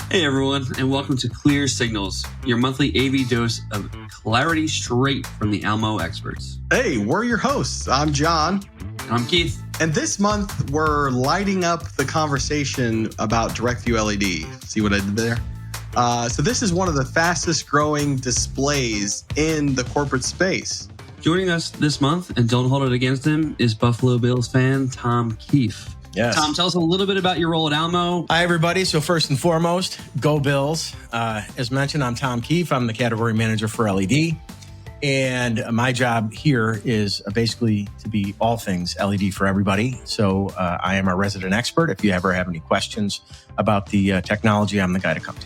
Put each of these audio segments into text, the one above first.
Hey everyone, and welcome to Clear Signals, your monthly AV dose of clarity straight from the Almo experts. Hey, we're your hosts. I'm John. And I'm Keith. And this month, we're lighting up the conversation about DirectView LED. See what I did there? So this is one of the fastest growing displays in the corporate space. Joining us this month, and don't hold it against him, is Buffalo Bills fan Tom Keefe. Yes. Tom, tell us a little bit about your role at Almo. Hi, everybody. So first and foremost, go Bills. As mentioned, I'm Tom Keefe. I'm the category manager for LED. And my job here is basically to be all things LED for everybody. So I am our resident expert. If you ever have any questions about the technology, I'm the guy to come to.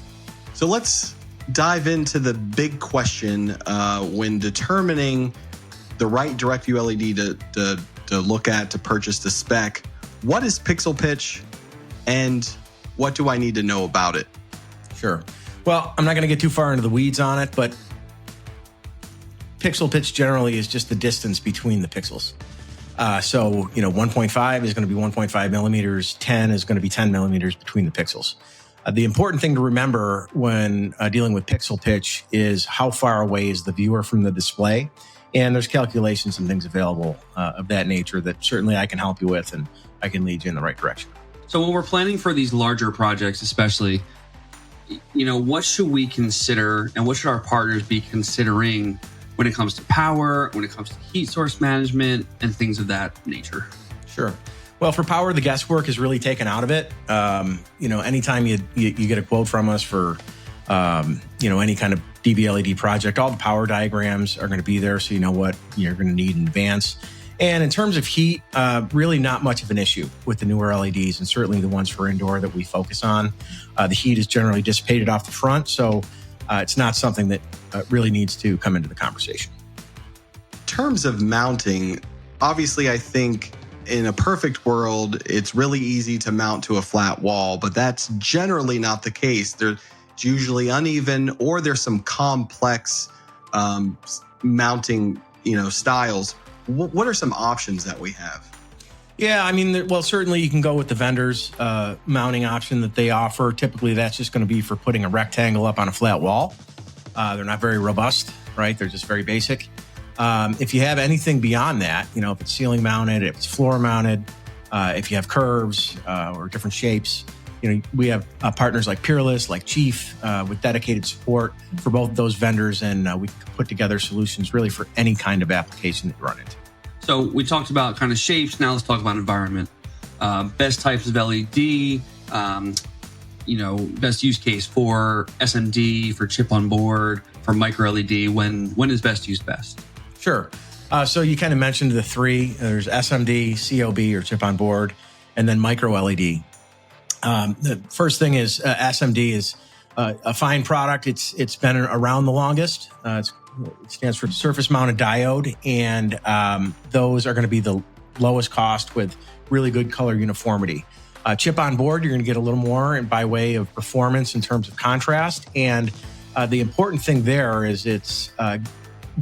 So let's dive into the big question when determining the right DirectView LED to look at to purchase the spec. What is pixel pitch and what do I need to know about it? Sure. Well, I'm not going to get too far into the weeds on it, but pixel pitch generally is just the distance between the pixels. So 1.5 is going to be 1.5 millimeters, 10 is going to be 10 millimeters between the pixels. The important thing to remember when dealing with pixel pitch is how far away is the viewer from the display. And there's calculations and things available of that nature that certainly I can help you with, and I can lead you in the right direction. So when we're planning for these larger projects, especially, what should we consider and what should our partners be considering when it comes to power, when it comes to heat source management, and things of that nature? Sure. Well, for power, the guesswork is really taken out of it. Anytime you get a quote from us for, any kind of dvLED project, all the power diagrams are going to be there, so you know what you're going to need in advance. And in terms of heat, really not much of an issue with the newer LEDs, and certainly the ones for indoor that we focus on. The heat is generally dissipated off the front, so it's not something that really needs to come into the conversation. In terms of mounting, obviously I think in a perfect world, it's really easy to mount to a flat wall, but that's generally not the case. It's usually uneven, or there's some complex mounting, styles. What are some options that we have? Yeah, certainly you can go with the vendor's mounting option that they offer. Typically, that's just going to be for putting a rectangle up on a flat wall. They're not very robust, right? They're just very basic. If you have anything beyond that, if it's ceiling mounted, if it's floor mounted, if you have curves or different shapes, we have partners like Peerless, like Chief, with dedicated support for both of those vendors, and we can put together solutions really for any kind of application that you run into. So we talked about kind of shapes. Now let's talk about environment. Best types of LED, best use case for SMD, for chip on board, for micro LED. When is best used best? Sure. So you kind of mentioned the three. There's SMD, COB, or chip on board, and then micro LED. The first thing is SMD is a fine product. It's been around the longest. It stands for surface mounted diode, and those are going to be the lowest cost with really good color uniformity. Chip on board, you're going to get a little more by way of performance in terms of contrast. And the important thing there is it's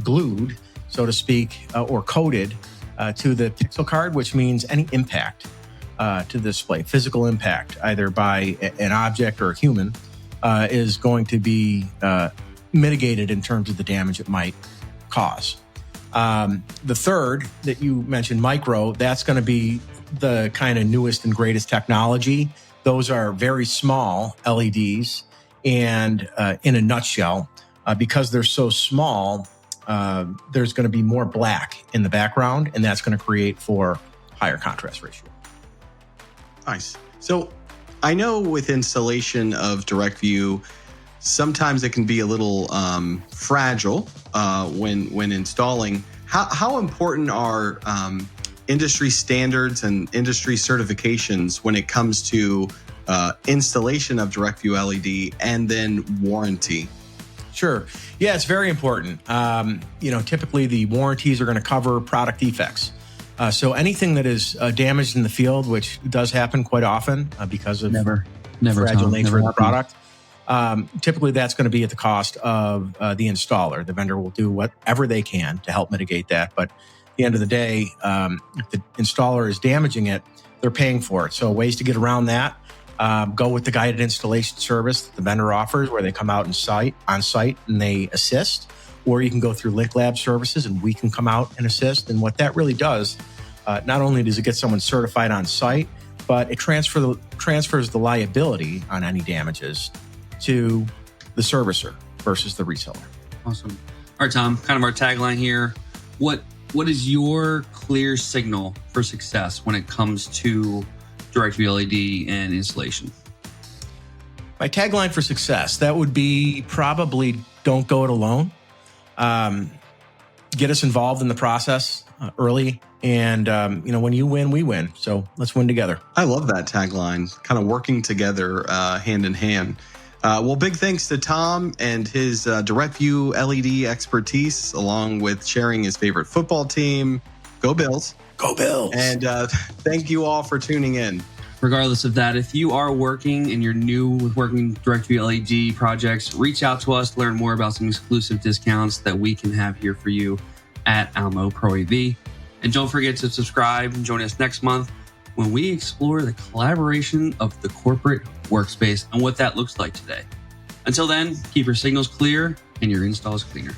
glued, so to speak, or coated to the pixel card, which means any impact to the display, physical impact, either by an object or a human, is going to be mitigated in terms of the damage it might cause. The third that you mentioned, micro, that's going to be the kind of newest and greatest technology. Those are very small LEDs, and in a nutshell, because they're so small, there's going to be more black in the background, and that's going to create for higher contrast ratio. Nice. So I know with installation of DirectView, sometimes it can be a little fragile when installing. How important are industry standards and industry certifications when it comes to installation of DirectView LED and then warranty? Sure. Yeah, it's very important. Typically the warranties are going to cover product defects. So anything that is damaged in the field, which does happen quite often because of never fragile nature of the happened. product, typically that's going to be at the cost of the installer. The vendor will do whatever they can to help mitigate that. But at the end of the day, if the installer is damaging it, they're paying for it. So ways to get around that. go with the guided installation service that the vendor offers, where they come out on site and they assist. Or you can go through Link Lab services and we can come out and assist. And what that really does, not only does it get someone certified on site, but it transfers the liability on any damages to the servicer versus the reseller. Awesome. All right, Tom, kind of our tagline here. What is your clear signal for success when it comes to direct view LED and installation? My tagline for success, that would be probably don't go it alone. Get us involved in the process early. And, when you win, we win. So let's win together. I love that tagline, kind of working together hand in hand. Well, big thanks to Tom and his direct view LED expertise, along with sharing his favorite football team. Go Bills. Go Bills. And thank you all for tuning in. Regardless of that, if you are working and you're new with working direct view LED projects, reach out to us to learn more about some exclusive discounts that we can have here for you at Almo Pro AV. And don't forget to subscribe and join us next month when we explore the collaboration of the corporate workspace and what that looks like today. Until then, keep your signals clear and your installs cleaner.